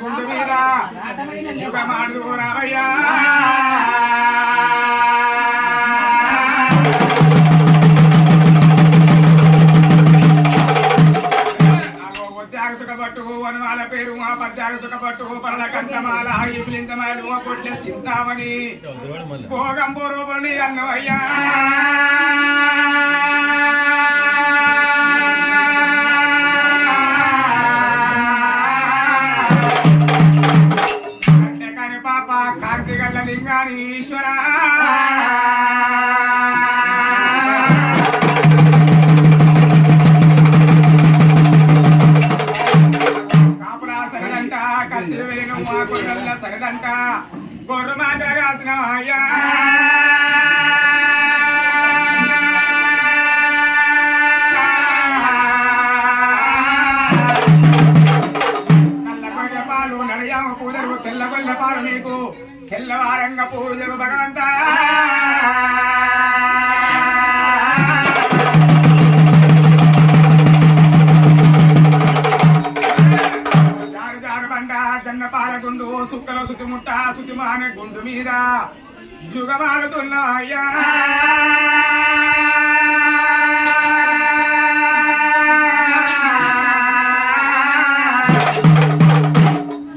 గుండు మీద యుగమాడు రావయ్యా సుఖపట్టు వనమాల పేరు ఆ పద్యాగ సుఖపట్టు పరల కంఠమాల ఇపులింతమాలు కొట్ల చింతామణి భోగంబో రూపని అన్నవయ్యా అంటే కాని పాప కార్తీగల్ల లింగాని ఈశ్వర సరదంట గొర్రె మాత్ర కాసిన అయ్యా నల్ల గొర్రె పాలు నడయామ పూజలు తెల్ల గొర్రె పాలు నీకు తెల్లవారంగ పూజలు భగవంత జన్నపాలగుండు సుక్కల సుతిముట్ట సుతిమాన గుండు మీద జుగమాడుతున్నా అయ్యా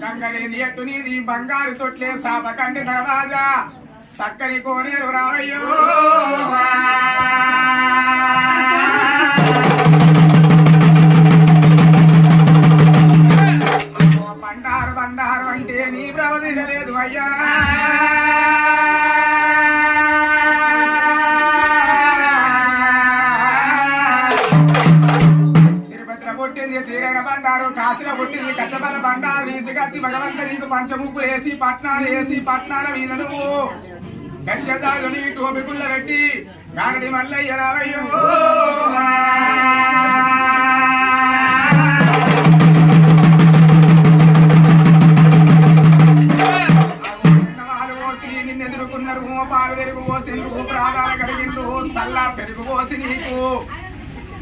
గంగరేని ఎట్టు నీది బంగారు తొట్లే సాపకండి దర్వాజా సక్కని కోనేరు రావయ్యో బండారు అంటే నీ ప్రవదిలేదు అయ్యా తిరుపతిలో పుట్టింది తీరైన బండారు కాశీలో పుట్టింది కచ్చబల బండారు నీసిగచ్చి భగవంత నీకు పంచముక్కులు వేసి పట్నాల మీద నువ్వు గచ్చదాదుని టోపికుళ్ళ పెట్టి గారడి మల్లయ్య రావయ్యో పాలు పెరుగు పోసి ప్రాణాలు కడిగిండు సల్లా పెరుగు పోసి నీకు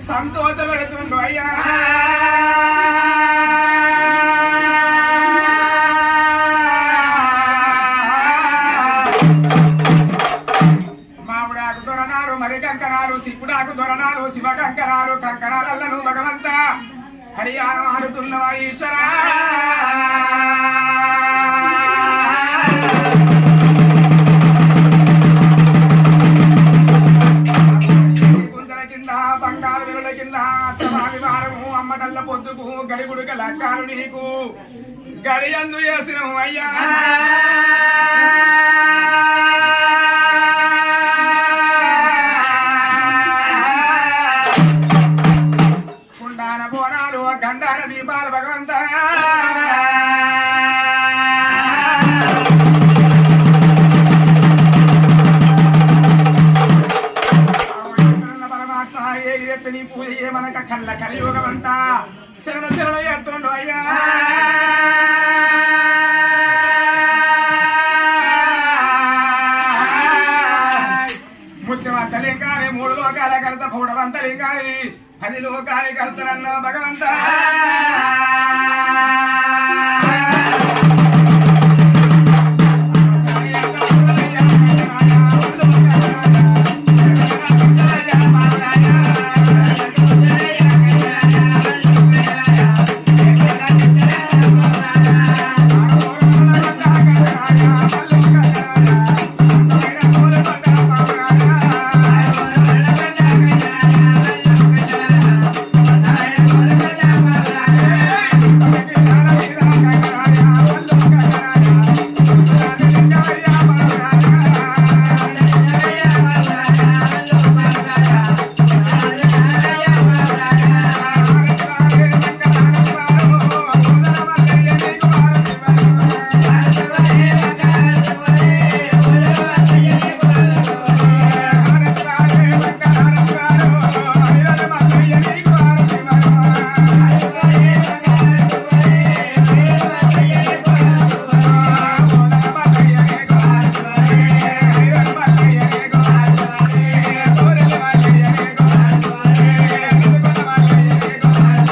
సంతోషపెడుతుండు అయ్యా మామిడాకు దొరనారు మరి కంకరాలు సిక్కుడాకు దొరనాలు శివ కంకరాలు కంకరాలను భగవంత హరియాణం ఆడుతున్నవా ఈశ్వరా బంగారు విలుల కింద అత్తమాని వారము అమ్మటల్ల పొద్దుకు గడిగుడుక లక్కాలు నీకు గడియందు చేసినము అయ్యా శరణ శరణ ఎత్తుండు అయ్యా ముత్యమంత లింగాని 3 లోకాల కర్త పౌడవంత లింగాని 10 లోకాల కర్తనన్న భగవంత